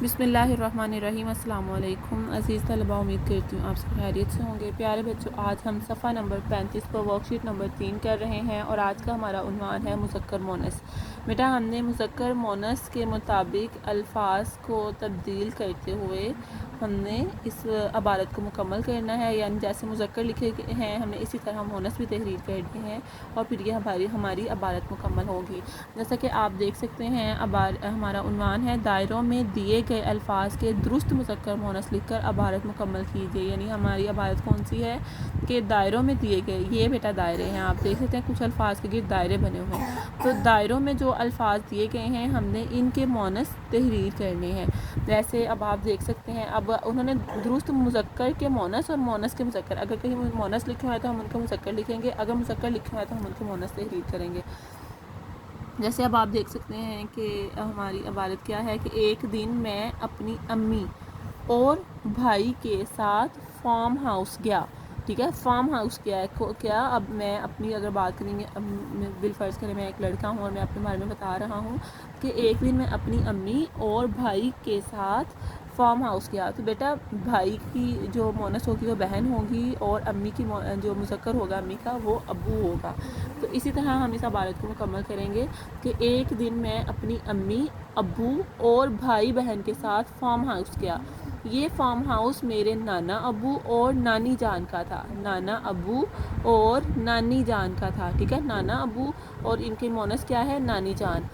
बिस्मिल्लाहिर्रहमानिर्रहीम। अस्सलाम वालेकुम अज़ीज़ तलबा, उम्मीद करती हूँ आप सब खैरियत से होंगे। प्यारे बच्चों, आज हम सफ़ा नंबर 35 पर वर्कशीट नंबर 3 कर रहे हैं और आज का हमारा उन्वान है मुज़क्कर मोनस। बेटा, हमने मुज़क्कर मोनस के मुताबिक अल्फाज को तब्दील करते हुए हमने इस इबारत को मुकम्मल करना है, यानी जैसे मुज़क्कर लिखे हैं हमने इसी तरह मोनस भी तहरीर करनी है और फिर ये हमारी इबारत मुकम्मल होगी। जैसा कि आप देख सकते हैं, हमारा उन्वान है दायरों में दिए गए अल्फाज के दुरुस्त मुज़क्कर मोनस लिखकर इबारत मुकम्मल कीजिए। यानी हमारी इबारत कौन सी है कि दायरों में दिए गए, ये बेटा दायरे हैं, आप देख सकते हैं कुछ अल्फाज के गिर्द दायरे बने हुए हैं। तो दायरों में जो अल्फाज दिए गए हैं हमने इनके मोनस तहरीर करने हैं। जैसे अब आप देख सकते हैं, अब उन्होंने दुरुस्त मुज़क्कर के मोनस और मोनस के मुज़क्कर, अगर कहीं मोनस लिखे हुए हैं तो हम उनका मुज़क्कर लिखेंगे, अगर मुज़क्कर लिखे हुए हैं तो हम उनके मोनस तहरीर करेंगे। जैसे अब आप देख सकते हैं कि हमारी इबारत क्या है कि एक दिन मैं अपनी अम्मी और भाई के साथ फार्म हाउस गया। ठीक है, फार्म हाउस क्या अब मैं अपनी अगर बात करेंगे, बिलफर्ज करें मैं एक लड़का हूँ और मैं अपने बारे में बता रहा हूँ कि एक दिन मैं अपनी अम्मी और भाई के साथ फार्म हाउस गया। तो बेटा, भाई की जो मोनस होगी वो बहन होगी और अम्मी की जो मुज़क्कर होगा अम्मी का वो अब्बू होगा। तो इसी तरह हम इस इबारत को मुकम्मल करेंगे कि एक दिन मैं अपनी अम्मी, अब्बू और भाई बहन के साथ फार्म हाउस गया। ये फार्म हाउस मेरे नाना अब्बू और नानी जान का था। नाना अब्बू और नानी जान का था। ठीक है, नाना अब्बू और इनके मोनस क्या है, नानी जान।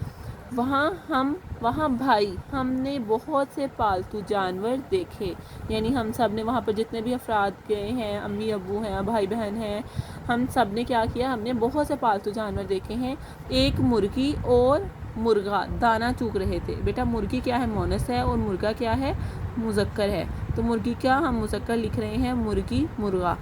वहाँ भाई हमने बहुत से पालतू जानवर देखे। यानी हम सब ने वहाँ पर जितने भी अफराद गए हैं, अम्मी अब्बू हैं, भाई बहन हैं, हम सब ने क्या किया, हमने बहुत से पालतू जानवर देखे हैं। एक मुर्गी और मुर्गा दाना चूक रहे थे। बेटा, मुर्गी क्या है, मोनस है, और मुर्गा क्या है, मुज़क्कर है। तो मुर्गी क्या हम मुज़क्कर लिख रहे हैं, मुर्गी, मुर्गा।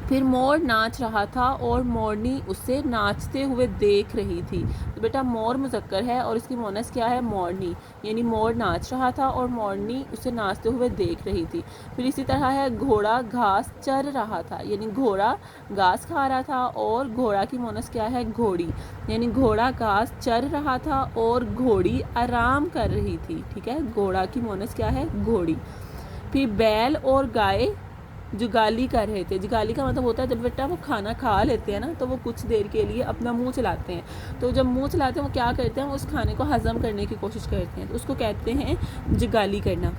फिर मोर नाच रहा था और मोरनी उसे नाचते हुए देख रही थी। तो बेटा, मोर मुज़क्कर है और इसकी मोनस क्या है, मोरनी। यानी मोर नाच रहा था और मोरनी उसे नाचते हुए देख रही थी। फिर इसी तरह है, घोड़ा घास चर रहा था। यानी घोड़ा घास खा रहा था और घोड़ा की मोनस क्या है, घोड़ी। यानी घोड़ा घास चर रहा था और घोड़ी आराम कर रही थी। ठीक है, घोड़ा की मोनस क्या है, घोड़ी। फिर बैल और गाय जुगाली कर रहे थे। जुगाली का मतलब होता है जब बेटा वो खाना खा लेते हैं ना, तो वो कुछ देर के लिए अपना मुंह चलाते हैं। तो जब मुंह चलाते हैं वो क्या करते हैं, उस खाने को हजम करने की कोशिश करते हैं, तो उसको कहते हैं जुगाली करना।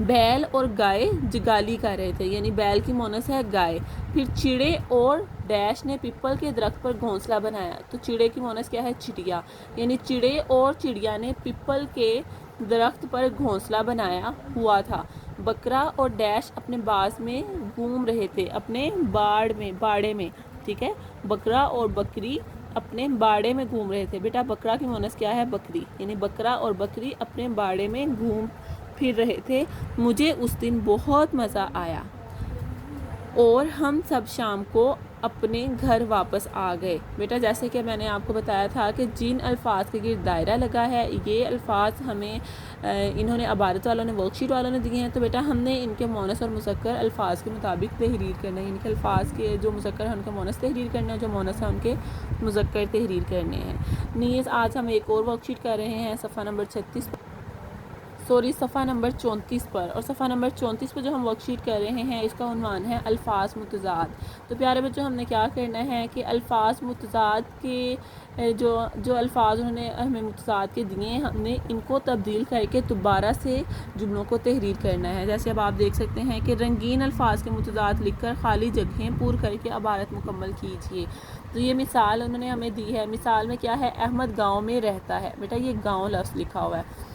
बैल और गाय जुगाली कर रहे थे। यानी बैल की मोनस है गाय। फिर चिड़े और डैश ने पीपल के दरख्त पर घोंसला बनाया। तो चिड़े की मोनस क्या है, चिड़िया। यानी चिड़े और चिड़िया ने पीपल के दरख्त पर घोंसला बनाया हुआ था। बकरा और डैश अपने बाज में घूम रहे थे, अपने बाड़े में। ठीक है, बकरा और बकरी अपने बाड़े में घूम रहे थे। बेटा, बकरा की मोनस क्या है, बकरी। यानी बकरा और बकरी अपने बाड़े में घूम फिर रहे थे। मुझे उस दिन बहुत मज़ा आया और हम सब शाम को अपने घर वापस आ गए। बेटा, जैसे कि मैंने आपको बताया था कि जिन अल्फाज के गिर्द दायरा लगा है, ये अल्फाज हमें इन्होंने इबारत वालों ने, वर्कशीट वालों ने दिए हैं। तो बेटा, हमने इनके मोनस और मुज़क्कर अल्फाज के मुताबिक तहरीर करना है। इनके अल्फाज के जो मुज़क्कर हैं उनके मोनस तहरीर करना है, जो मोनस है उनके मुज़क्कर तहरीर करने हैं। नीज़ आज हम एक और वर्कशीट कर रहे हैं सफ़ा नंबर 34 पर। और सफ़ा नंबर 34 पर जो हम वर्कशीट कर रहे हैं इसका उन्वान है अल्फाज मुतज़ाद। तो प्यारे बच्चों, हमने क्या करना है कि अल्फाज मुतज़ाद के जो अल्फाज उन्होंने हमें मुतज़ाद के दिए हैं, हमने इनको तब्दील करके दोबारा से जुमलों को तहरीर करना है। जैसे अब आप देख सकते हैं कि रंगीन अल्फाज के मुतज़ाद लिखकर खाली जगहें पूर करके इबारत मुकम्मल कीजिए। तो ये मिसाल उन्होंने हमें दी है। मिसाल में क्या है, अहमद गाँव में रहता है। बेटा, ये गाँव लफ्ज़ लिखा हुआ है।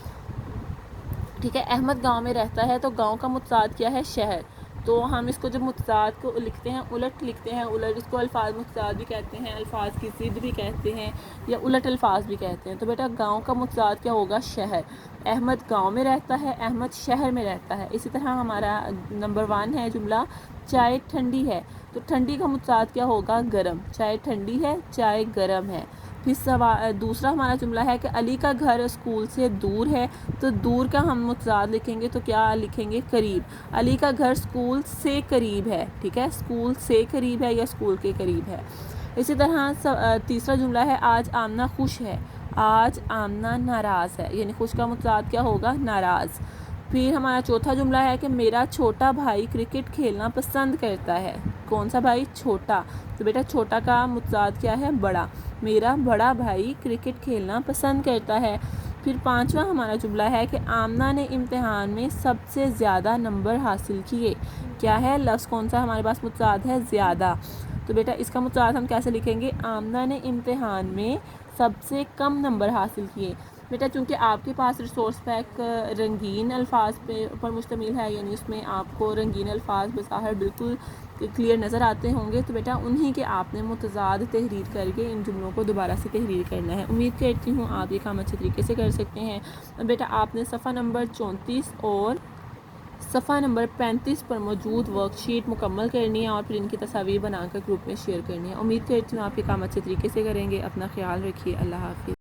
ठीक है, अहमद गांव में रहता है, तो गांव का मुतज़ाद क्या है, शहर। तो हम इसको जब मुतज़ाद को लिखते हैं, उलट लिखते हैं, उलट इसको अल्फाज मुतज़ाद भी कहते हैं, अल्फाज की ज़िद भी कहते हैं, या उलट अल्फाज भी कहते हैं। तो बेटा, गांव का मुतज़ाद क्या होगा, शहर। अहमद गांव में रहता है, अहमद शहर में रहता है। इसी तरह हमारा नंबर 1 है जुमला, चाय ठंडी है। तो ठंडी का मुतज़ाद क्या होगा, गर्म। चाय ठंडी है, चाय गर्म है। फिर दूसरा हमारा जुमला है कि अली का घर स्कूल से दूर है। तो दूर का हम मुतज़ाद लिखेंगे तो क्या लिखेंगे, करीब। अली का घर स्कूल से करीब है। ठीक है, स्कूल से करीब है या स्कूल के करीब है। इसी तरह तीसरा जुमला है, आज आमना खुश है। آج آمنہ ناراض ہے، یعنی خوش کا متضاد کیا ہوگا؟ ناراض۔ پھر ہمارا چوتھا جملہ ہے کہ میرا چھوٹا بھائی کرکٹ کھیلنا پسند کرتا ہے۔ کون سا بھائی؟ چھوٹا۔ تو بیٹا چھوٹا کا متضاد کیا ہے؟ بڑا۔ میرا بڑا بھائی کرکٹ کھیلنا پسند کرتا ہے۔ پھر پانچواں ہمارا جملہ ہے کہ آمنہ نے امتحان میں سب سے زیادہ نمبر حاصل کیے۔ کیا ہے؟ لفظ کون سا ہمارے پاس متضاد ہے؟ زیادہ۔ تو بیٹا اس کا متضاد ہم کیسے لکھیں گے؟ آمنہ نے امتحان میں سب سے کم نمبر حاصل کیے۔ بیٹا چونکہ آپ کے پاس ریسورس پیک رنگین الفاظ پر مشتمل ہے، یعنی اس میں آپ کو رنگین الفاظ بظاہر بالکل کلیئر نظر آتے ہوں گے، تو بیٹا انہی کے آپ نے متضاد تحریر کر کے ان جملوں کو دوبارہ سے تحریر کرنا ہے۔ امید کرتی ہوں آپ یہ کام اچھے طریقے سے کر سکتے ہیں۔ بیٹا آپ نے صفحہ نمبر 34 اور صفحہ نمبر 35 پر موجود ورک شیٹ مکمل کرنی ہے اور پھر ان کی تصاویر بنا کر گروپ میں شیئر کرنی ہے۔ امید کرتی ہوں آپ یہ کام اچھے طریقے سے کریں گے۔ اپنا خیال رکھیے۔ اللہ حافظ۔